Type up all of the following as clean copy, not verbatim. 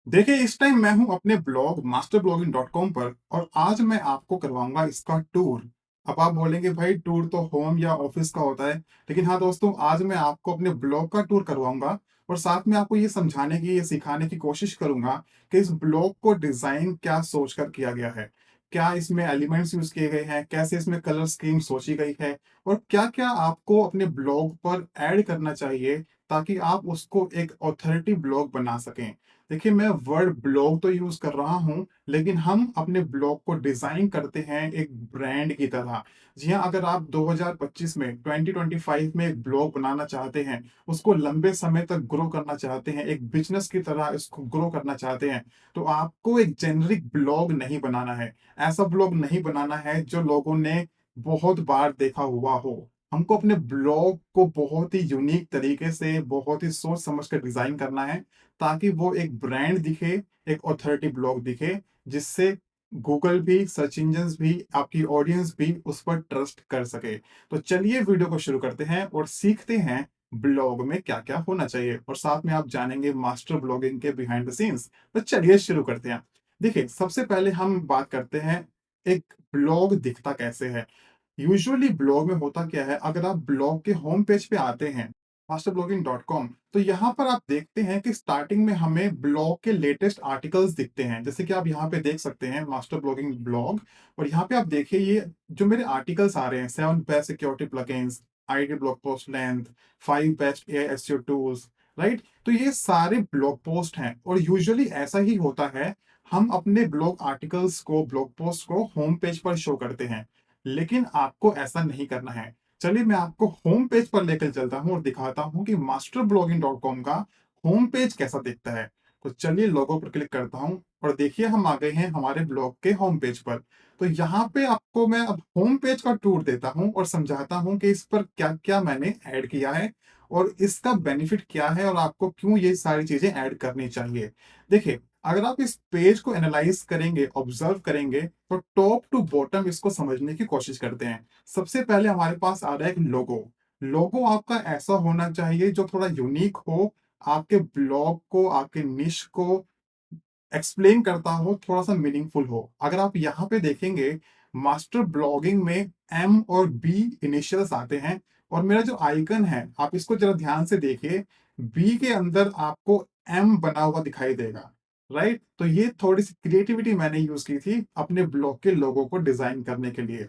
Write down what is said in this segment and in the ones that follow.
देखिए, इस टाइम मैं हूँ अपने ब्लॉग masterblogging.com पर और आज मैं आपको करवाऊँगा इसका टूर। अब आप बोलेंगे भाई टूर तो होम या ऑफ़िस का होता है। लेकिन हाँ दोस्तों, आज मैं आपको अपने ब्लॉग का टूर करवाऊँगा और साथ में आपको ये समझाने की, ये सिखाने की कोशिश करूँगा कि इस ब्लॉग को डिज़ाइन क्या सोचकर किया गया है। क्या इसमें एलिमेंट्स यूज़ किए गए हैं, कैसे इसमें कलर स्कीम सोची गई है और क्या-क्या आपको अपने ब्लॉग पर ऐड करना चाहिए ताकि आप उसको एक ऑथेंटिक ब्लॉग बना सकें। देखिए, मैं वर्ड ब्लॉग तो यूज़ कर रहा हूँ, लेकिन हम अपने ब्लॉग को डिज़ाइन करते हैं एक ब्रांड की तरह। जी हाँ, अगर आप 2025 में 2025 में एक ब्लॉग बनाना चाहते हैं, उसको लंबे समय तक ग्रो करना चाहते हैं, एक बिज़नेस की तरह इसको ग्रो करना चाहते हैं, तो आपको एक जेनेरिक ब्लॉग नहीं बनाना है। ऐसा ब्लॉग नहीं बनाना है जो लोगों ने बहुत बार देखा हुआ हो। हमको अपने ब्लॉग को बहुत ही यूनिक तरीके से, बहुत ही सोच समझ कर डिज़ाइन करना है ताकि वो एक ब्रांड दिखे, एक ऑथॉरिटी ब्लॉग दिखे, जिससे गूगल भी, सर्च इंजन्स भी, आपकी ऑडियंस भी उस पर ट्रस्ट कर सके। तो चलिए वीडियो को शुरू करते हैं और सीखते हैं ब्लॉग में क्या-क्या होना चाहिए और साथ में आप जानेंगे मास्टर ब्लॉगिंग के बिहाइंड द सीन्स। तो चलिए शुरू करते हैं। देखिए, सबसे पहले हम बात करते हैं एक ब्लॉग दिखता कैसे है। यूजुअली ब्लॉग में होता क्या है, अगर आप ब्लॉग के होम पेज पे आते हैं masterblogging.com, तो यहाँ पर आप देखते हैं कि स्टार्टिंग में हमें ब्लॉग के लेटेस्ट आर्टिकल्स दिखते हैं, जैसे कि आप यहाँ पे देख सकते हैं मास्टर ब्लॉगिंग ब्लॉग। और यहाँ पे आप देखिए, ये जो मेरे आर्टिकल्स आ रहे हैं, 7 best security plugins, ideal blog post length, 5 best AI SEO tools, right. तो ये सारे ब्लॉग पोस्ट हैं और यूजुअली ऐसा ही होता है। हम अपने ब्लॉग आर्टिकल्स को, ब्लॉग पोस्ट को होम पेज पर शो करते हैं, लेकिन आपको ऐसा नहीं करना है। चलिए मैं आपको होम पेज पर लेकर चलता हूँ और दिखाता हूँ कि masterblogging.com का होम पेज कैसा दिखता है। तो चलिए लोगो पर क्लिक करता हूँ और देखिए हम आ गए हैं हमारे ब्लॉग के होम पेज पर। तो यहाँ पे आपको मैं अब होम पेज का टूर देता हूँ और समझाता हूँ कि इस पर क्या-क्या मैंने ऐड किया है और इसका बेनिफिट क्या है और आपको क्यों ये सारी चीज़ें ऐड करनी चाहिए। देखिए, अगर आप इस पेज को एनालाइज़ करेंगे, ऑब्ज़र्व करेंगे, तो टॉप टू बॉटम इसको समझने की कोशिश करते हैं। सबसे पहले हमारे पास आ रहा है एक लोगो। लोगो आपका ऐसा होना चाहिए जो थोड़ा यूनिक हो, आपके ब्लॉग को, आपके निश को एक्सप्लेन करता हो, थोड़ा-सा मीनिंगफुल हो। अगर आप यहाँ पे देखेंगे, मास्टर ब्लॉगिंग में एम और बी इनिशियल्स आते हैं और मेरा जो आइकन है, आप इसको ज़रा ध्यान से देखिए, बी के अंदर आपको एम बना हुआ दिखाई देगा, राइट? तो ये थोड़ी-सी क्रिएटिविटी मैंने यूज़ की थी अपने ब्लॉग के लोगो को डिज़ाइन करने के लिए।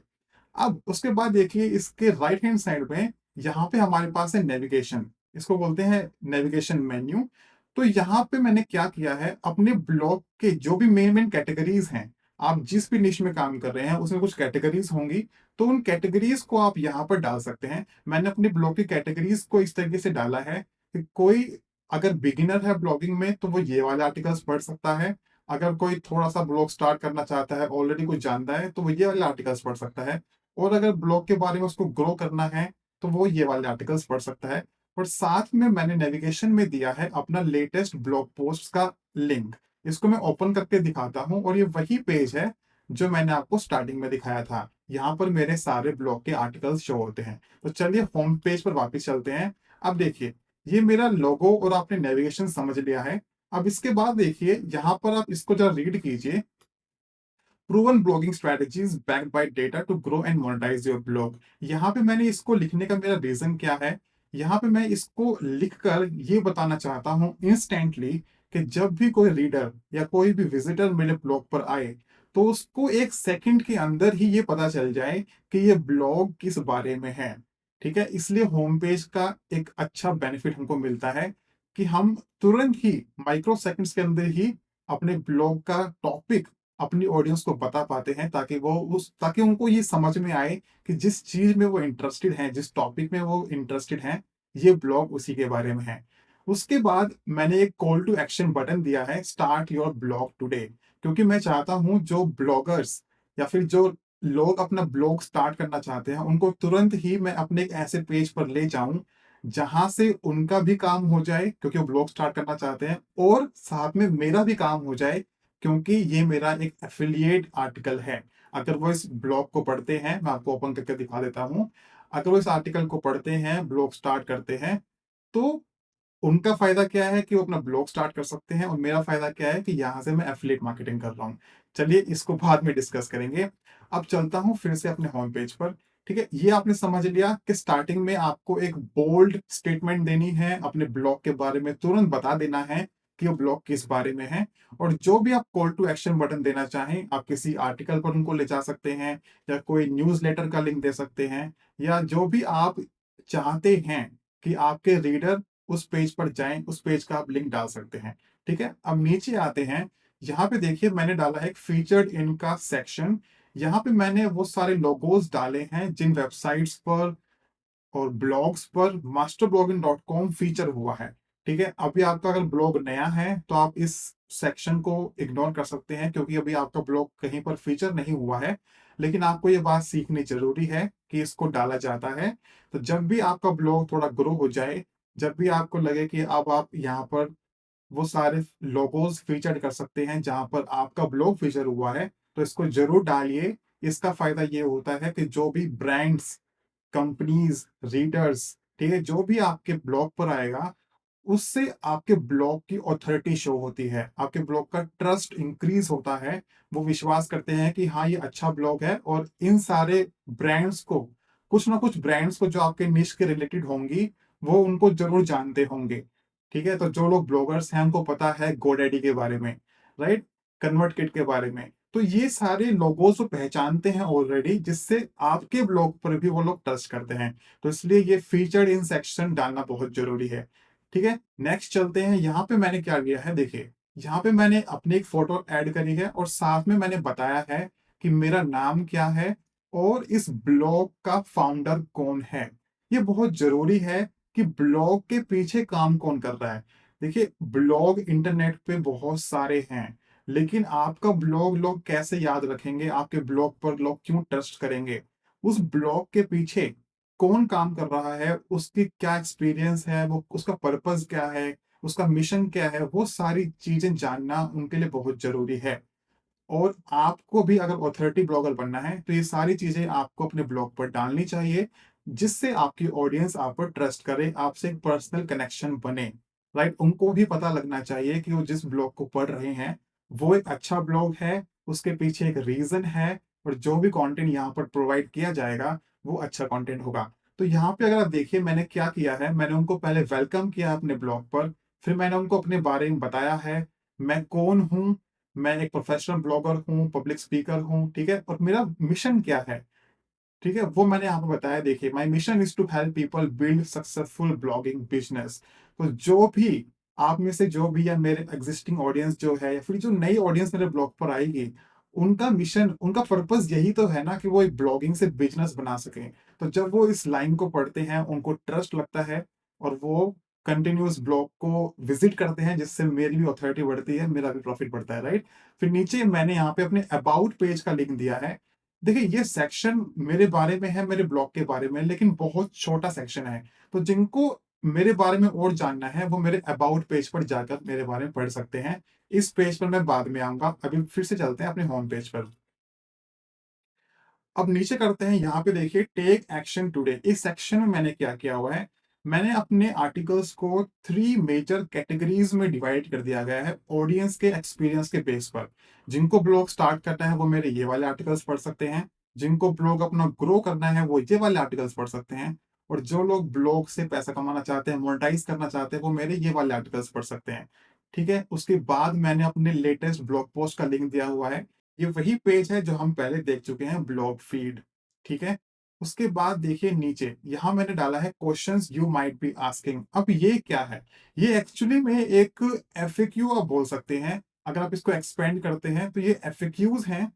अब उसके बाद देखिए इसके राइट हैंड साइड में यहाँ पे हमारे पास है नेविगेशन। इसको बोलते हैं नेविगेशन मेन्यू। तो यहाँ पे मैंने क्या किया है, अपने ब्लॉग के जो भी मेन कैटेगरीज हैं, आप जिस भी निश में काम कर रहे हैं उसमें कुछ कैटेगरीज होंगी, तो उन कैटेगरीज को आप यहाँ पर डाल सकते हैं। मैंने अपने ब्लॉग की कैटेगरीज को इस तरीके से डाला है कि कोई अगर बिगिनर है ब्लॉगिंग में तो वो ये वाले आर्टिकल्स पढ़ सकता है। अगर कोई थोड़ा सा ब्लॉग स्टार्ट करना चाहता है, ऑलरेडी कुछ जानता है, तो वो ये वाले आर्टिकल्स पढ़ सकता है। और अगर ब्लॉग के बारे में उसको ग्रो करना है, तो वो ये वाले आर्टिकल्स पढ़ सकता है। और साथ में मैंने नेविगेशन में दिया है अपना लेटेस्ट ब्लॉग पोस्ट का लिंक। इसको मैं ओपन करके दिखाता हूँ और ये वही पेज है जो मैंने आपको स्टार्टिंग में दिखाया था। यहाँ पर मेरे सारे ब्लॉग के आर्टिकल्स शो होते हैं। तो चलिए होम पेज पर वापस चलते हैं। अब देखिए, ये मेरा लोगो और आपने नेविगेशन समझ लिया है। अब इसके बाद देखिए, यहाँ पर आप इसको जरा रीड कीजिए। Proven blogging strategies backed by data to grow and monetise your blog. यहाँ पे मैंने इसको लिखने का मेरा रीजन क्या है, यहाँ पे मैं इसको लिखकर ये बताना चाहता हूँ इंस्टेंटली कि जब भी कोई रीडर या कोई भी विजिटर मेरे ब्लॉग पर आए, तो उसको 1 सेकंड के अंदर ही ये पता चल जाए कि ये ब्लॉग किस बारे में है। ठीक है, इसलिए होम पेज का एक अच्छा बेनिफिट हमको मिलता है कि हम तुरंत ही माइक्रो सेकंड्स के अंदर ही अपने ब्लॉग का टॉपिक अपनी ऑडियंस को बता पाते हैं, ताकि उनको ये समझ में आए कि जिस चीज में वो इंटरेस्टेड हैं, जिस टॉपिक में वो इंटरेस्टेड हैं, ये ब्लॉग उसी के बारे में है। उसके बाद मैंने एक कॉल टू एक्शन बटन दिया है, स्टार्ट योर ब्लॉग टुडे। क्योंकि मैं चाहता हूं जो ब्लॉगर्स या फिर जो लोग अपना ब्लॉग स्टार्ट करना चाहते हैं, उनको तुरंत ही मैं अपने एक ऐसे पेज पर ले जाऊं जहां से उनका भी काम हो जाए, क्योंकि वो ब्लॉग स्टार्ट करना चाहते हैं, और साथ में मेरा भी काम हो जाए, क्योंकि ये मेरा एक एफिलिएट आर्टिकल है। अगर वो इस ब्लॉग को पढ़ते हैं, मैं आपको ओपन करके दिखा देता हूँ। अगर वो इस आर्टिकल को पढ़ते हैं, ब्लॉग स्टार्ट करते हैं, तो उनका फ़ायदा क्या है कि वो अपना ब्लॉग स्टार्ट कर सकते हैं और मेरा फ़ायदा क्या है कि यहाँ से मैं एफ़िलिएट मार्केटिंग कर रहा हूँ। चलिए इसको बाद में डिस्कस करेंगे। अब चलता हूँ फिर से अपने होम पेज पर, ठीक है? ये आपने समझ लिया कि स्टार्टिंग में आपको एक बोल्ड स्टेटमेंट देनी है, अपने ब्लॉग के बारे में तुरंत बता देना है कि वो ब्लॉग किस बारे में है और जो भी आप कॉल टू एक्शन बटन देना चाहें, आप किसी आर्टिकल पर उनको ले जा सकते हैं या कोई न्यूज़लेटर का लिंक दे सकते हैं या जो भी आप चाहते हैं कि आपके रीडर उस पेज पर जाएँ, उस पेज का आप लिंक डाल सकते हैं, ठीक है? अब नीचे आते हैं, यहाँ पे देखिए मैंने डाला है एक फीचर्ड इन का सेक्शन। यहाँ पे मैंने वो सारे लोगोज़ डाले हैं जिन वेबसाइट्स पर और ब्लॉग्स पर masterblogging.com फीचर हुआ है, ठीक है? अभी आपका अगर ब्लॉग नया है, तो आप इस सेक्शन को इग्नोर कर सकते हैं क्योंकि अभी आपका ब्लॉग कहीं पर फीचर नहीं हुआ है। लेकिन आपको ये बात सीखनी ज़रूरी है कि इसको डाला जाता है। तो जब भी आपका ब्लॉग थोड़ा ग्रो हो जाए, जब भी आपको लगे कि अब आप यहाँ पर वो सारे लोगोज़ फीचर कर सकते हैं जहाँ पर आपका ब्लॉग फीचर हुआ है, तो इसको ज़रूर डालिए। इसका फ़ायदा ये होता है कि जो भी ब्रांड्स, कंपनीज, रीडर्स, ठीक है, जो भी आपके ब्लॉग पर आएगा, उससे आपके ब्लॉग की ऑथोरिटी शो होती है, आपके ब्लॉग का ट्रस्ट इंक्रीज होता है। वो विश्वास करते हैं कि हाँ ये अच्छा ब्लॉग है और इन सारे ब्रांड्स को, कुछ ना कुछ ब्रांड्स को जो आपके निश के रिलेटेड होंगी, वो उनको जरूर जानते होंगे, ठीक है? तो जो लोग ब्लॉगर्स हैं उनको पता है गोडैडी के बारे में, राइट, कन्वर्ट किट के बारे में। तो ये सारे लोगों को पहचानते हैं ऑलरेडी, जिससे आपके ब्लॉग पर भी वो लोग ट्रस्ट करते हैं। तो इसलिए ये फीचर्ड इन सेक्शन डालना बहुत जरूरी है, ठीक है? नेक्स्ट चलते हैं। यहाँ पे मैंने क्या किया है, देखिए यहाँ पे मैंने अपनी एक फोटो ऐड करी है और साथ में मैंने बताया है कि मेरा नाम क्या है और इस ब्लॉग का फाउंडर कौन है। ये बहुत जरूरी है कि ब्लॉग के पीछे काम कौन कर रहा है। देखिए ब्लॉग इंटरनेट पे बहुत सारे हैं, लेकिन आपका ब्लॉग लोग कैसे याद रखेंगे, आपके ब्लॉग पर लोग क्यों ट्रस्ट करेंगे? उस ब्लॉग के पीछे कौन काम कर रहा है, उसकी क्या एक्सपीरियंस है, वो उसका पर्पस क्या है, उसका मिशन क्या है, वो सारी चीजें जानना उनके लिए बहुत जरूरी है। और आपको भी अगर ऑथोरिटी ब्लॉगर बनना है, तो ये सारी चीजें आपको अपने ब्लॉग पर डालनी चाहिए, जिससे आपकी ऑडियंस आप पर ट्रस्ट करे, आपसे एक पर्सनल कनेक्शन बने, राइट? उनको भी पता लगना चाहिए कि वो जिस ब्लॉग को पढ़ रहे हैं, वो एक अच्छा ब्लॉग है, उसके पीछे एक रीजन है और जो भी कंटेंट यहाँ पर प्रोवाइड किया जाएगा, वो अच्छा कंटेंट होगा। तो यहाँ पे अगर आप देखिए मैंने क्या किया है, मैंने उनको पहले वेलकम किया अपने ब्लॉग पर, फिर मैंने उनको अपने बारे में बताया है, मैं कौन हूँ, मैं एक प्रोफेशनल ब्लॉगर हूँ, पब्लिक स्पीकर हूँ, ठीक है? और मेरा मिशन क्या है, ठीक है? वो मैंने यहाँ पे बताया। देखिए my mission is to help people build successful blogging business. तो जो भी आप में से जो भी या मेरे एग्जिस्टिंग ऑडियंस जो है या फिर जो नई ऑडियंस मेरे ब्लॉग पर आएगी, उनका मिशन, उनका पर्पस यही तो है ना कि वो एक ब्लॉगिंग से बिजनेस बना सकें। तो जब वो इस लाइन को पढ़ते हैं, उनको ट्रस्ट लगता है और वो कंटिन्यूअस ब्लॉग को विजिट करते हैं, जिससे मेरी भी अथॉरिटी बढ़ती है, मेरा भी प्रॉफिट बढ़ता है, राइट? फिर नीचे मैंने यहाँ पे अपने अबाउट पेज का लिंक दिया है। देखिए ये सेक्शन मेरे बारे में है, मेरे ब्लॉग के बारे में, लेकिन बहुत छोटा सेक्शन है। तो जिनको मेरे बारे में और जानना है, वो मेरे अबाउट पेज पर जाकर मेरे बारे में पढ़ सकते हैं। इस पेज पर मैं बाद में आऊंगा, अभी फिर से चलते हैं अपने होम पेज पर। अब नीचे करते हैं, यहाँ पे देखिए टेक एक्शन टुडे। इस सेक्शन में मैंने क्या किया हुआ है, मैंने अपने आर्टिकल्स को 3 मेजर कैटेगरीज में डिवाइड कर दिया गया है ऑडियंस के एक्सपीरियंस के बेस पर। जिनको ब्लॉग स्टार्ट करना है वो मेरे ये वाले आर्टिकल्स पढ़ सकते हैं, जिनको ब्लॉग अपना ग्रो करना है वो ये वाले आर्टिकल्स पढ़ सकते हैं, और जो लोग ब्लॉग से पैसा कमाना चाहते हैं, मोनेटाइज करना चाहते हैं, वो मेरे ये वाले आर्टिकल्स पढ़ सकते हैं, ठीक है? उसके बाद मैंने अपने लेटेस्ट ब्लॉग पोस्ट का लिंक दिया हुआ है। ये वही पेज है जो हम पहले देख चुके हैं, ब्लॉग फीड, ठीक है? उसके बाद देखिए नीचे यहाँ मैंने डाला है questions you might be asking. अब ये क्या है? ये एक्चुअली में एक एफएक्यू आप बोल सकते हैं। अगर आप इसको एक्सपेंड करते हैं तो ये एफएक्यूज हैं।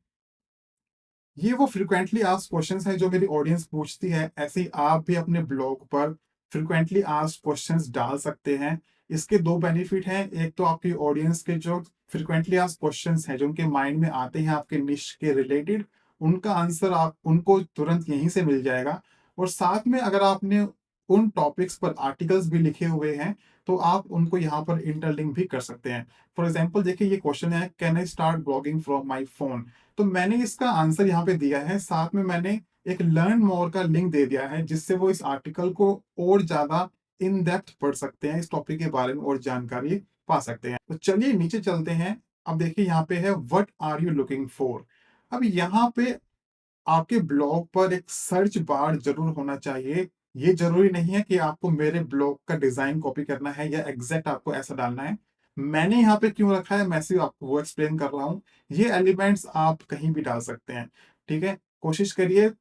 ये वो फ्रीक्वेंटली आस्क्ड क्वेश्चंस हैं जो मेरी ऑडियंस पूछती है। ऐसे ही आप भी अपने ब्लॉग पर फ्रीक्वेंटली आस्क्ड क्वेश्चंस डाल सकते हैं। इसके दो बेनिफिट हैं। एक तो आपकी ऑडियंस के जो फ्रीक्वेंटली आस्क्ड क्वेश्चंस हैं, जो उनके माइंड में आते हैं आपके निश के रिलेटेड, उनका आंसर आप उनको तुरंत यहीं से मिल जाएगा। और साथ में अगर आपने उन टॉपिक्स पर आर्टिकल्स भी लिखे हुए हैं, तो आप उनको यहाँ पर इंटरलिंक भी कर सकते हैं। फॉर एग्जाम्पल देखिए ये क्वेश्चन है, can I start blogging from my phone? तो मैंने इसका आंसर यहाँ पे दिया है, साथ में मैंने एक लर्न मोर का लिंक दे दिया है, जिससे वो इस आर्टिकल को और ज्यादा इन डेप्थ पढ़ सकते हैं, इस टॉपिक के बारे में और जानकारी पा सकते हैं। तो चलिए नीचे चलते हैं। अब देखिए यहाँ पे है what are you looking for. अब यहाँ पे आपके ब्लॉग पर एक सर्च बार ज़रूर होना चाहिए। ये ज़रूरी नहीं है कि आपको मेरे ब्लॉग का डिज़ाइन कॉपी करना है या एग्ज़ैक्ट आपको ऐसा डालना है। मैंने यहाँ पे क्यों रखा है, मैं सिर्फ़ आपको वो एक्सप्लेन कर रहा हूँ। ये एलिमेंट्स आप कहीं भी डाल सकते हैं, ठीक है? कोशिश करिए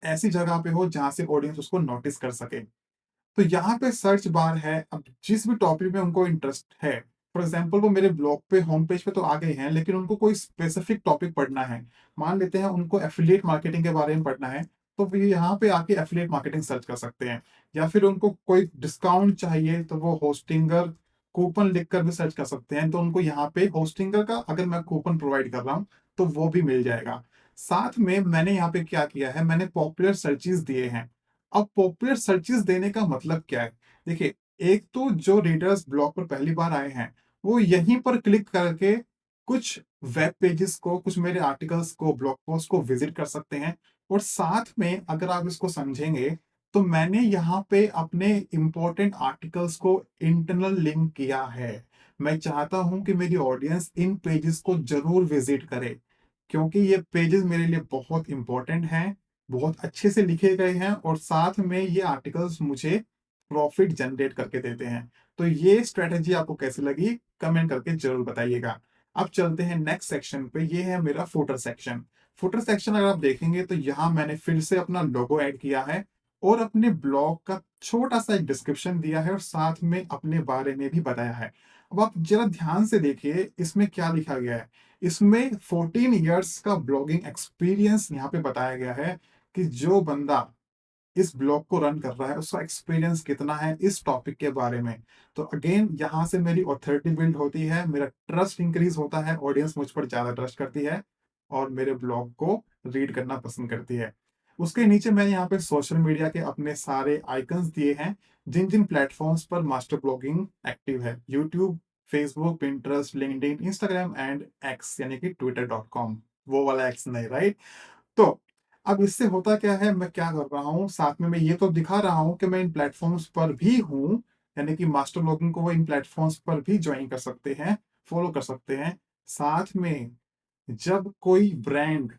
ऐसी जगह पे हो जहाँ से ऑडियंस उसको नोटिस कर सके। तो यहाँ पे सर्च बार है। अब जिस भी टॉपिक में उनको इंटरेस्ट है, फॉर एग्जांपल वो मेरे ब्लॉग पे होम पेज पे तो आ गए हैं, लेकिन उनको कोई स्पेसिफिक टॉपिक पढ़ना है। मान लेते हैं उनको एफिलिएट मार्केटिंग के बारे में पढ़ना है, तो वो यहाँ पे आके एफिलिएट मार्केटिंग सर्च कर सकते हैं। या फिर उनको कोई डिस्काउंट चाहिए तो वो होस्टिंगर कूपन लिखकर भी सर्च कर सकते हैं। तो उनको यहाँ पे होस्टिंगर का अगर मैं कूपन प्रोवाइड कर रहा हूँ तो वो भी मिल जाएगा। साथ में मैंने यहाँ पे क्या किया है, मैंने पॉपुलर सर्चेस दिए हैं। अब पॉपुलर सर्चेस देने का मतलब क्या है? देखिए, एक तो जो रीडर्स ब्लॉग पर पहली बार आए हैं, वो यहीं पर क्लिक करके कुछ वेब पेजेस को, कुछ मेरे आर्टिकल्स को, ब्लॉग पोस्ट को विजिट कर सकते हैं। और साथ में अगर आप इसको समझेंगे, तो मैंने यहाँ पे अपने इंपॉर्टेंट आर्टिकल्स को इंटरनल लिंक किया है। मैं चाहता हूं कि मेरी ऑडियंस इन पेजेस को जरूर विजिट करे, क्योंकि ये पेजेस मेरे लिए बहुत इंपॉर्टेंट हैं, बहुत अच्छे से लिखे गए हैं और साथ में ये आर्टिकल्स मुझे प्रॉफिट जनरेट करके देते हैं। तो ये स्ट्रेटजी आपको कैसी लगी, कमेंट करके जरूर बताइएगा। अब चलते हैं नेक्स्ट सेक्शन पे। ये है मेरा फुटर सेक्शन। फुटर सेक्शन अगर आप देखेंगे तो यहाँ मैंने फिर से अपना लोगो ऐड किया है और अपने ब्लॉग का छोटा सा एक डिस्क्रिप्शन दिया है और साथ में अपने बारे में भी बताया है। अब आप जरा ध्यान से देखिए इसमें क्या लिखा गया है। इसमें 14 इयर्स का ब्लॉगिंग एक्सपीरियंस यहाँ पे बताया गया है कि जो बंदा इस ब्लॉग को रन कर रहा है उसका एक्सपीरियंस कितना है इस टॉपिक के बारे में। तो अगेन यहाँ से मेरी ऑथोरिटी बिल्ड होती है, मेरा ट्रस्ट इंक्रीज होता है, ऑडियंस मुझ पर ज्यादा ट्रस्ट करती है और मेरे ब्लॉग को रीड करना पसंद करती है। उसके नीचे मैंने यहाँ पे सोशल मीडिया के अपने सारे आइकन्स दिए हैं, जिन जिन प्लेटफॉर्म्स पर मास्टर ब्लॉगिंग एक्टिव है। YouTube, Facebook, Pinterest, LinkedIn, Instagram and x यानी कि twitter.com। वो वाला एक्स नहीं, राइट? तो अब इससे होता क्या है, मैं क्या कर रहा हूँ, साथ में मैं ये तो दिखा रहा हूँ कि मैं इन प्लेटफॉर्म्स पर भी हूँ, यानी कि मास्टर ब्लॉगिंग को वो इन प्लेटफॉर्म्स पर भी ज्वाइन कर सकते हैं, फॉलो कर सकते हैं। साथ में जब कोई ब्रांड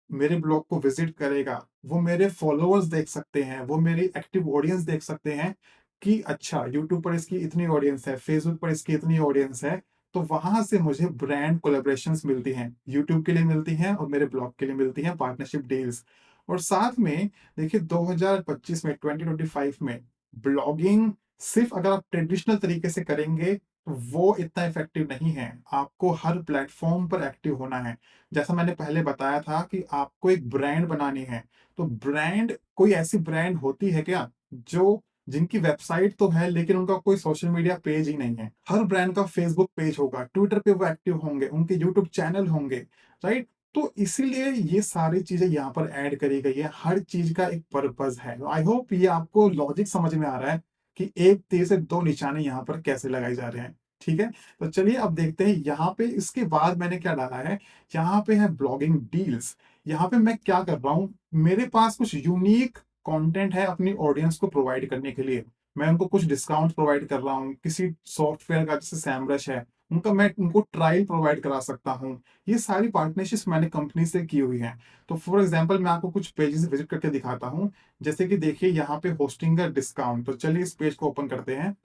मेरे ब्लॉग को विजिट करेगा, वो मेरे फॉलोअर्स देख सकते हैं, वो मेरी एक्टिव ऑडियंस देख सकते हैं कि अच्छा यूट्यूब पर इसकी इतनी ऑडियंस है, फेसबुक पर इसकी इतनी ऑडियंस है। तो वहां से मुझे ब्रांड कोलेबोरेशंस मिलती हैं, यूट्यूब के लिए मिलती हैं और मेरे ब्लॉग के लिए मिलती हैं पार्टनरशिप डील्स। और साथ में देखिए 2025 में, 2025 में ब्लॉगिंग सिर्फ अगर आप ट्रेडिशनल तरीके से करेंगे तो वो इतना इफेक्टिव नहीं है। आपको हर प्लेटफॉर्म पर एक्टिव होना है। जैसा मैंने पहले बताया था कि आपको एक ब्रांड बनानी है। तो ब्रांड, कोई ऐसी ब्रांड होती है क्या जो, जिनकी वेबसाइट तो है लेकिन उनका कोई सोशल मीडिया पेज ही नहीं है? हर ब्रांड का फेसबुक पेज होगा, ट्विटर पे वो एक्टिव होंगे, उनके यूट्यूब चैनल होंगे, राइट? तो इसीलिए ये सारी चीजें यहाँ पर ऐड करी गई है। हर चीज का एक पर्पज है। आई होप ये आपको लॉजिक समझ में आ रहा है कि एक तीर से दो निशाने यहाँ पर कैसे लगाए जा रहे हैं। ठीक है, तो चलिए अब देखते हैं यहाँ पे इसके बाद मैंने क्या डाला है। यहाँ पे है ब्लॉगिंग डील्स। यहाँ पे मैं क्या कर रहा हूँ, मेरे पास कुछ यूनिक कंटेंट है अपनी ऑडियंस को प्रोवाइड करने के लिए। मैं उनको कुछ डिस्काउंट प्रोवाइड कर रहा हूँ किसी सॉफ्टवेयर का, जैसे सैमरश है, उनका मैं उनको ट्रायल प्रोवाइड करा सकता हूँ। ये सारी पार्टनरशिप्स मैंने कंपनी से की हुई हैं। तो फॉर एग्जांपल मैं आपको कुछ पेजेस विजिट करके दिखाता हूँ। जैसे कि देखिए यहाँ पे होस्टिंग का डिस्काउंट। तो चलिए इस पेज को ओपन करते हैं।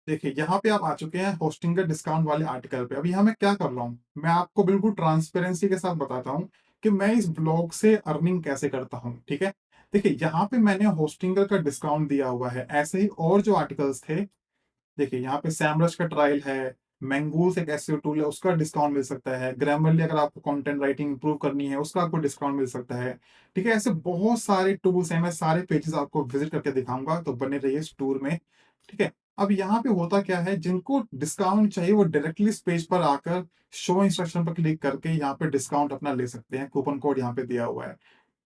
देखिए यहाँ पे आप आ चुके हैं होस्टिंग का डिस्काउंट वाले आर्टिकल पे। अब यहाँ मैं क्या कर रहा हूँ, मैं आपको बिल्कुल ट्रांसपेरेंसी के साथ बताता हूँ कि मैं इस ब्लॉग से अर्निंग कैसे करता हूँ। ठीक है, देखिए यहाँ पे मैंने होस्टिंगर का डिस्काउंट दिया हुआ है। ऐसे ही और जो आर्टिकल्स थे, देखिए यहाँ पे सैमरश का ट्रायल है, मैंगूस एक एसईओ टूल है, उसका डिस्काउंट मिल सकता है। ग्रामरली अगर आपको कंटेंट राइटिंग इंप्रूव करनी है उसका आपको डिस्काउंट मिल सकता है। ठीक है, ऐसे बहुत सारे टूल्स हैं, मैं सारे पेजेस आपको विजिट करके दिखाऊंगा, तो बने रहिए इस टूर में। ठीक है, अब यहाँ पे होता क्या है, जिनको डिस्काउंट चाहिए वो डायरेक्टली इस पेज पर आकर शो इंस्ट्रक्शन पर क्लिक करके यहाँ पे डिस्काउंट अपना ले सकते हैं। कूपन कोड यहाँ पे दिया हुआ है।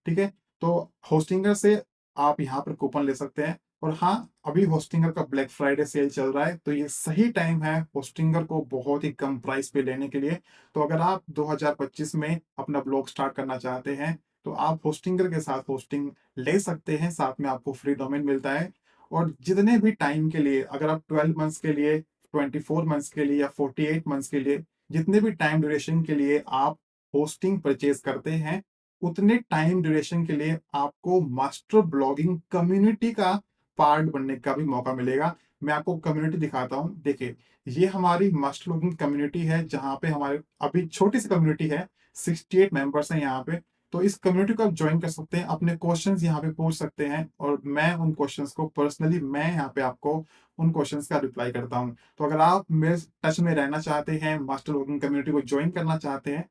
ठीक है, तो होस्टिंगर से आप यहाँ पर कूपन ले सकते हैं। और हाँ, अभी होस्टिंगर का ब्लैक फ्राइडे सेल चल रहा है, तो ये सही टाइम है होस्टिंगर को बहुत ही कम प्राइस पे लेने के लिए। तो अगर आप 2025 में अपना ब्लॉग स्टार्ट करना चाहते हैं तो आप होस्टिंगर के साथ होस्टिंग ले सकते हैं, साथ में आपको फ्री डोमेन मिलता है। और जितने भी टाइम के लिए, अगर आप 12 मंथ्स के लिए, 24 मंथ्स के लिए या 48 मंथ्स के लिए, जितने भी टाइम ड्यूरेशन के लिए आप होस्टिंग परचेज करते हैं, उतने टाइम ड्यूरेशन के लिए आपको मास्टर ब्लॉगिंग कम्युनिटी का पार्ट बनने का भी मौका मिलेगा। मैं आपको कम्युनिटी दिखाता हूँ। देखिए, ये हमारी मास्टर ब्लॉगिंग कम्युनिटी है, जहाँ पे हमारे अभी छोटी सी कम्युनिटी है, 68 मेंबर्स हैं यहाँ पे। तो इस कम्युनिटी को आप ज्वाइन कर सकते हैं, अपने क्वेश्चंस यहाँ पे पूछ सकते हैं, और मैं उन क्वेश्चंस को पर्सनली, मैं यहाँ पे आपको उन क्वेश्चंस का रिप्लाई करता हूँ। तो अगर आप मेरे टच में रहना चाहते हैं, मास्टर ब्लॉगिंग कम्युनिटी को ज्वाइन करना चाहते हैं,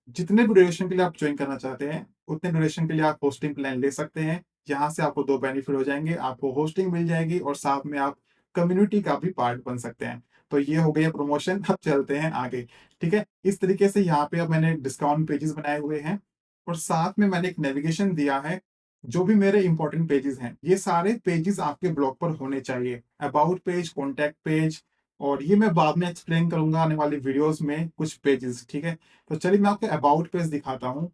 जितने भी ड्यूरेशन के लिए आप ज्वाइन करना चाहते हैं, उतने ड्यूरेशन के लिए आप होस्टिंग प्लान ले सकते हैं। यहाँ से आपको 2 बेनिफिट हो जाएँगे, आपको होस्टिंग मिल जाएगी और साथ में आप कम्युनिटी का भी पार्ट बन सकते हैं। तो ये हो गया प्रमोशन, अब चलते हैं आगे, ठीक है? इस तरीके से यहाँ पे अब मैंने डिस्काउंट पेजेस बनाए हुए हैं, और साथ में मैंने एक नेविगेशन दिया है, जो भी मेरे इंपॉर्टेंट पेजेस हैं, ये सारे पेजेस आपके ब्लॉग पर होने चाहिए। अबाउट पेज, कॉन्टैक्ट पेज, और ये मैं बाद में एक्सप्लेन करूँगा आने वाली वीडियोज़ में कुछ पेजेस, ठीक है? तो चलिए मैं आपको अबाउट पेज दिखाता हूँ।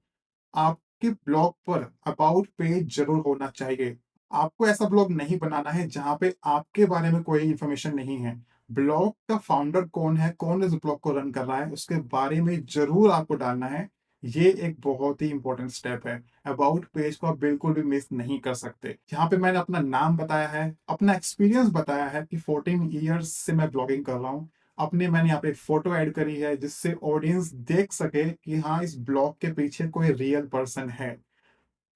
आपके ब्लॉग पर अबाउट पेज जरूर होना चाहिए। आपको ऐसा ब्लॉग नहीं बनाना है जहाँ पे आपके बारे में कोई इंफॉर्मेशन नहीं है। ब्लॉग का फाउंडर कौन है, कौन इस ब्लॉग को रन कर रहा है, उसके बारे में जरूर आपको डालना है। ये एक बहुत ही इंपॉर्टेंट स्टेप है। अबाउट पेज को आप बिल्कुल भी मिस नहीं कर सकते। यहाँ पे मैंने अपना नाम बताया है, अपना एक्सपीरियंस बताया है कि 14 ईयर्स से मैं ब्लॉगिंग कर रहा हूँ। अपने मैंने यहाँ पे एक फोटो ऐड करी है, जिससे ऑडियंस देख सके कि हाँ, इस ब्लॉग के पीछे कोई रियल पर्सन है।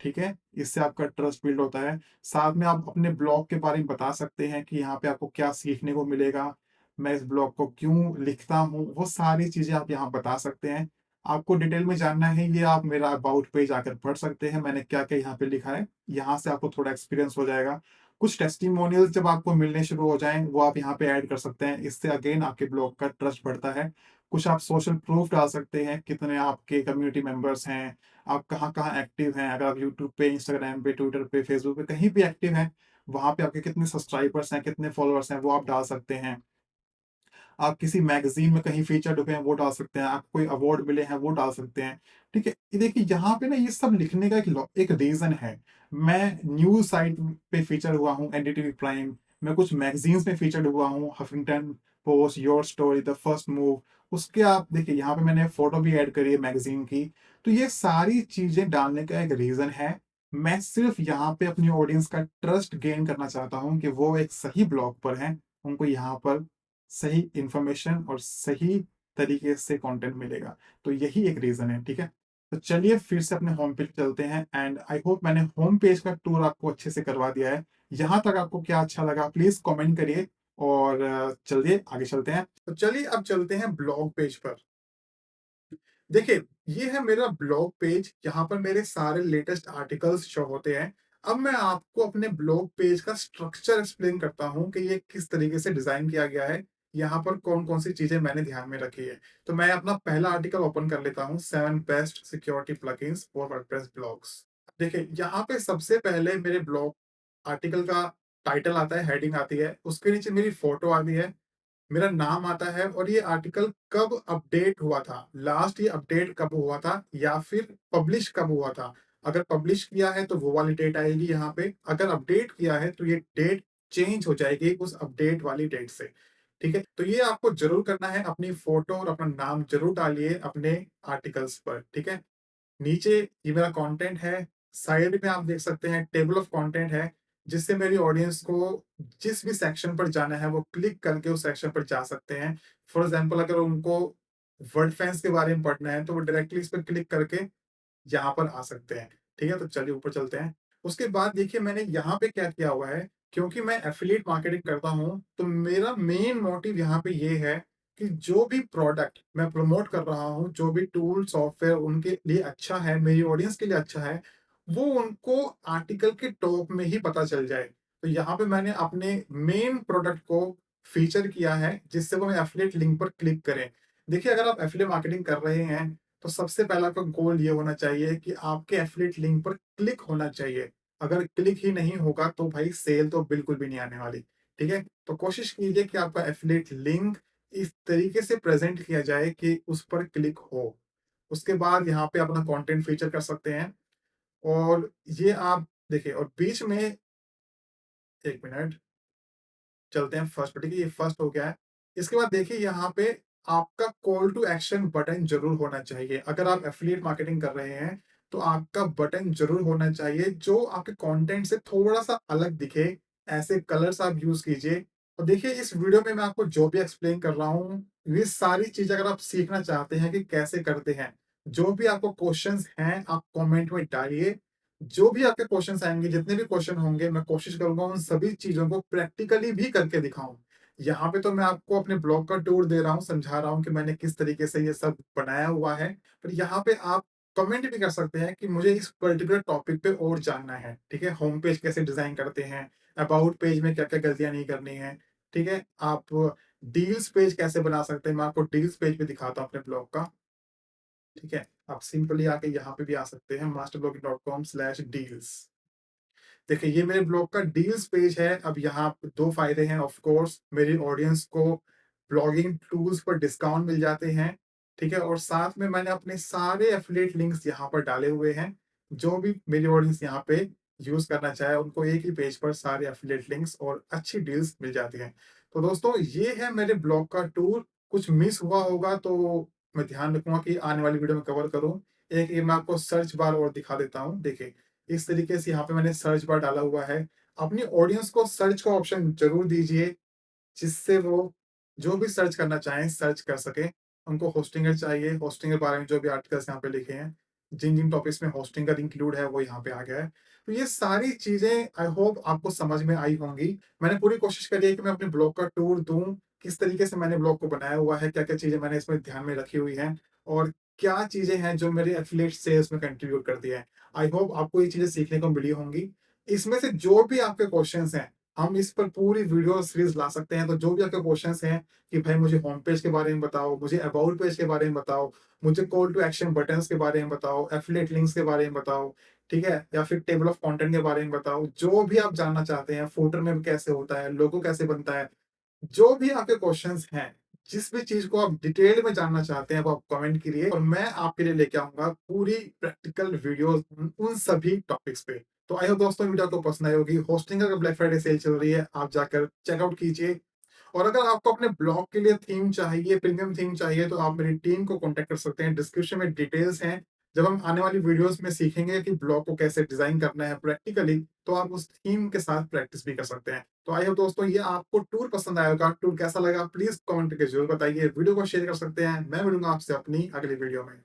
ठीक है? इससे आपका ट्रस्ट बिल्ड होता है। साथ में आप अपने ब्लॉग के बारे में बता सकते हैं कि यहाँ पे आपको क्या सीखने को मिलेगा, मैं इस ब्लॉग को क्यों लिखता हूँ, वो सारी चीज़ें आप यहाँ बता सकते हैं। आपको डिटेल में जानना है, ये आप मेरा अबाउट पेज आकर पढ़ सकते हैं, मैंने क्या-क्या यहाँ पे लिखा है। यहाँ से आपको थोड़ा एक्सपीरियंस हो जाएगा। कुछ टेस्टिमोनियल्स जब आपको मिलने शुरू हो जाएँ, वो आप यहाँ पे ऐड कर सकते हैं। इससे अगेन आपके ब्लॉग का ट्रस्ट बढ़ता है। कुछ आप सोशल प्रूफ डाल सकते हैं, कितने आपके कम्युनिटी मेंबर्स हैं, आप कहाँ-कहाँ एक्टिव हैं। अगर आप यूट्यूब पे, इंस्टाग्राम पे, ट्विटर पे, फेसबुक पे कहीं भी एक्टिव हैं, वहाँ पे आपके कितने सब्सक्राइबर्स हैं, कितने फॉलोअर्स हैं, वो आप डाल सकते हैं। आप किसी मैगज़ीन में कहीं फीचर्ड हुए हैं, वो डाल सकते हैं। आपको कोई अवार्ड मिले हैं, वो डाल सकते हैं। ठीक है? ये देखिए, यहाँ पे ना ये सब लिखने का एक रीज़न है। मैं न्यूज़ साइट पे फीचर हुआ हूँ, एनडीटीवी प्राइम, मैं कुछ मैगज़ीन्स में फीचर्ड हुआ हूँ, Huffington post, your story, the first move. उसके आप देखिए, यहाँ पे मैंने फ़ोटो भी ऐड करी है मैगज़ीन की। तो ये सारी चीज़ें डालने का एक रीज़न है। मैं सिर्फ़ यहाँ पे अपनी ऑडियंस का ट्रस्ट गेन करना चाहता हूँ कि वो एक सही ब्लॉग पर हैं। उनको यहाँ पर सही इंफॉर्मेशन और सही तरीके से कंटेंट मिलेगा। तो यही एक रीज़न है, ठीक है? तो चलिए फिर से अपने होम पेज पे चलते हैं, एंड आई होप मैंने होम पेज का टूर आपको अच्छे से करवा दिया है। यहाँ तक आपको क्या अच्छा लगा, प्लीज़ कमेंट करिए, और चलिए आगे चलते हैं। तो चलिए अब चलते हैं ब्लॉग पेज पर। देखिए, ये है मेरा ब्लॉग पेज, यहाँ पर मेरे सारे लेटेस्ट आर्टिकल्स शो होते हैं। अब मैं आपको अपने ब्लॉग पेज का स्ट्रक्चर एक्सप्लेन करता हूँ कि ये किस तरीके से डिज़ाइन किया गया है। यहाँ पर कौन-कौन सी चीज़ें मैंने ध्यान में रखी है। तो मैं अपना पहला आर्टिकल ओपन कर लेता हूँ, 7 best security plugins for WordPress blogs. देखिए, यहाँ पे सबसे पहले मेरे ब्लॉग आर्टिकल का टाइटल आता है, हेडिंग आती है, उसके नीचे मेरी फ़ोटो आती है, मेरा नाम आता है, और ये आर्टिकल कब अपडेट हुआ था, लास्ट ये अपडेट कब हुआ था, या फिर पब्लिश कब हुआ था। अगर पब्लिश किया है तो वो वाली डेट आएगी यहाँ पे, अगर अपडेट किया है तो ये डेट चेंज हो जाएगी उस अपडेट वाली डेट से। ठीक है? तो ये आपको ज़रूर करना है, अपनी फ़ोटो और अपना नाम ज़रूर डालिए अपने आर्टिकल्स पर, ठीक है? नीचे ये मेरा कंटेंट है, साइड में आप देख सकते हैं टेबल ऑफ कंटेंट है, जिससे मेरी ऑडियंस को जिस भी सेक्शन पर जाना है, वो क्लिक करके उस सेक्शन पर जा सकते हैं। फॉर एग्ज़ाम्पल, अगर उनको वर्डफेंस के बारे में पढ़ना है, तो वो डायरेक्टली इस पे क्लिक करके यहाँ पर आ सकते हैं। ठीक है? तो चलिए ऊपर चलते हैं। उसके बाद देखिए, मैंने यहाँ पे क्या किया हुआ है, क्योंकि मैं एफ़िलिएट मार्केटिंग करता हूँ, तो मेरा मेन मोटिव यहाँ पे ये है कि जो भी प्रोडक्ट मैं प्रमोट कर रहा हूँ, जो भी टूल, सॉफ्टवेयर उनके लिए अच्छा है, मेरी ऑडियंस के लिए अच्छा है, वो उनको आर्टिकल के टॉप में ही पता चल जाए। तो यहाँ पे मैंने अपने मेन प्रोडक्ट को फीचर किया है, जिससे वो एफ़िलिएट लिंक पर क्लिक करें। देखिए, अगर आप एफ़िलिएट मार्केटिंग कर रहे हैं, तो सबसे पहला आपका गोल ये होना चाहिए कि आपके एफिलिएट लिंक पर क्लिक होना चाहिए। अगर क्लिक ही नहीं होगा, तो भाई सेल तो बिल्कुल भी नहीं आने वाली। ठीक है? तो कोशिश कीजिए कि आपका एफिलिएट लिंक इस तरीके से प्रेज़ेंट किया जाए कि उस पर क्लिक हो। उसके बाद यहाँ पे अपना कंटेंट फीचर कर सकते हैं। और ये आप देखिए और बीच में 1 मिनट चलते हैं फर्स्ट पे, ठीक है? ये फर्स्ट हो गया है। इसके बाद देखिए यहाँ पे आपका कॉल टू एक्शन बटन ज़रूर होना चाहिए। अगर आप एफ़िलिएट मार्केटिंग कर रहे हैं, तो आपका बटन ज़रूर होना चाहिए जो आपके कंटेंट से थोड़ा-सा अलग दिखे। ऐसे कलर्स आप यूज़ कीजिए और देखिए इस वीडियो में मैं आपको जो भी एक्सप्लेन कर रहा हूँ, ये सारी चीज़ें अगर आप सीखना चाहते हैं कि कैसे करते हैं, जो भी आपको क्वेश्चन्स हैं, आप कमेंट में डालिए। जो भी आपके क्वेश्चन्स आएँगे, जितने भी क्वेश्चन होंगे, मैं कोशिश करूँगा उन सभी चीज़ों को प्रैक्टिकली भी करके दिखाऊँ। यहाँ पे तो मैं आपको अपने ब्लॉग का टूर दे रहा हूँ, समझा रहा हूँ कि मैंने किस तरीके से ये सब बनाया हुआ है। पर यहाँ पे आप कमेंट भी कर सकते हैं कि मुझे इस पर्टिकुलर टॉपिक पे और जानना है, ठीक है? होम पेज कैसे डिज़ाइन करते हैं, अबाउट पेज में क्या-क्या गलतियाँ नहीं करनी है, ठीक है? आप डील्स पेज कैसे बना सकते हैं, मैं आपको डील्स पेज भी दिखाता हूँ अपने ब्लॉग का, ठीक है? आप सिंपली आके यहाँ पे भी आ सकते हैं masterblogging.com/deals। देखिए, ये मेरे ब्लॉग का डील्स पेज है। अब यहाँ पे 2 फ़ायदे हैं ऑफ कोर्स मेरी ऑडियंस को ब्लॉगिंग टूल्स पर डिस्काउंट मिल जाते हैं, ठीक है? और साथ में मैंने अपने सारे एफ़िलिएट लिंक्स यहाँ पर डाले हुए हैं। जो भी मेरी ऑडियंस यहाँ पे यूज़ करना चाहे, उनको एक ही पेज पर सारे एफ़िलिएट लिंक्स और अच्छी डील्स मिल जाती हैं। तो दोस्तों, ये है मेरे ब्लॉग का टूर। कुछ मिस हुआ होगा तो मैं ध्यान रखूँगा कि आने वाली वीडियो में कवर करूँ। एक ये मैं आपको सर्च बार और दिखा देता हूँ। देखिए, इस तरीके से यहाँ पे मैंने सर्च बार डाला हुआ है। अपनी ऑडियंस को सर्च का ऑप्शन ज़रूर दीजिए, जिससे वो जो भी सर्च करना चाहें, सर्च कर सकें। उनको होस्टिंगर चाहिए, होस्टिंग के बारे में जो भी आर्टिकल्स यहाँ पे लिखे हैं, जिन-जिन टॉपिक्स में होस्टिंग का इंक्लूड है, वो यहाँ पे आ गया है। तो ये सारी चीज़ें आई होप आपको समझ में आई होंगी। मैंने पूरी कोशिश करी है कि मैं अपने ब्लॉग का टूर दूँ, किस तरीके से मैंने ब्लॉग को बनाया हुआ है, क्या-क्या चीज़ें मैंने इसमें ध्यान में रखी हुई हैं और क्या चीज़ें हैं जो मेरे एफिलिएट सेल्स में कंट्रीब्यूट करती हैं। आई होप आपको ये चीज़ें सीखने को मिली होंगी। इसमें से जो भी आपके क्वेश्चन्स हैं, हम इस पर पूरी वीडियो सीरीज़ ला सकते हैं। तो जो भी आपके क्वेश्चन्स हैं कि भाई मुझे होम पेज के बारे में बताओ, मुझे अबाउट पेज के बारे में बताओ, मुझे कॉल टू एक्शन बटन्स के बारे में बताओ, एफिलिएट लिंक्स के बारे में बताओ, ठीक है? या फिर टेबल ऑफ कंटेंट के बारे में बताओ। जो भी आप जानना चाहते हैं, फूटर में कैसे होता है, लोगो कैसे बनता है, जो भी आपके क्वेश्चंस हैं, जिस भी चीज़ को आप डिटेल में जानना चाहते हैं, वो आप कमेंट करिए और मैं आपके लिए लेके आऊँगा पूरी प्रैक्टिकल वीडियोज़ उन सभी टॉपिक्स पे। तो आई होप दोस्तों वीडियो आपको पसंद आई होगी। होस्टिंग का ब्लैक फ्राइडे सेल चल रही है, आप जाकर चेकआउट कीजिए। और अगर आपको अपने ब्लॉग के लिए थीम चाहिए, प्रीमियम थीम चाहिए, तो आप मेरी टीम को कॉन्टैक्ट कर सकते हैं। डिस्क्रिप्शन में डिटेल्स हैं। जब हम आने वाली वीडियोज़ में सीखेंगे कि ब्लॉग को कैसे डिज़ाइन करना है प्रैक्टिकली, तो आप उस थीम के साथ प्रैक्टिस भी कर सकते हैं। तो आई होप दोस्तों ये आपको टूर पसंद आया होगा। टूर कैसा लगा प्लीज़ कमेंट करके ज़रूर बताइए। वीडियो को शेयर कर सकते हैं। मैं मिलूँगा आपसे अपनी अगली वीडियो में।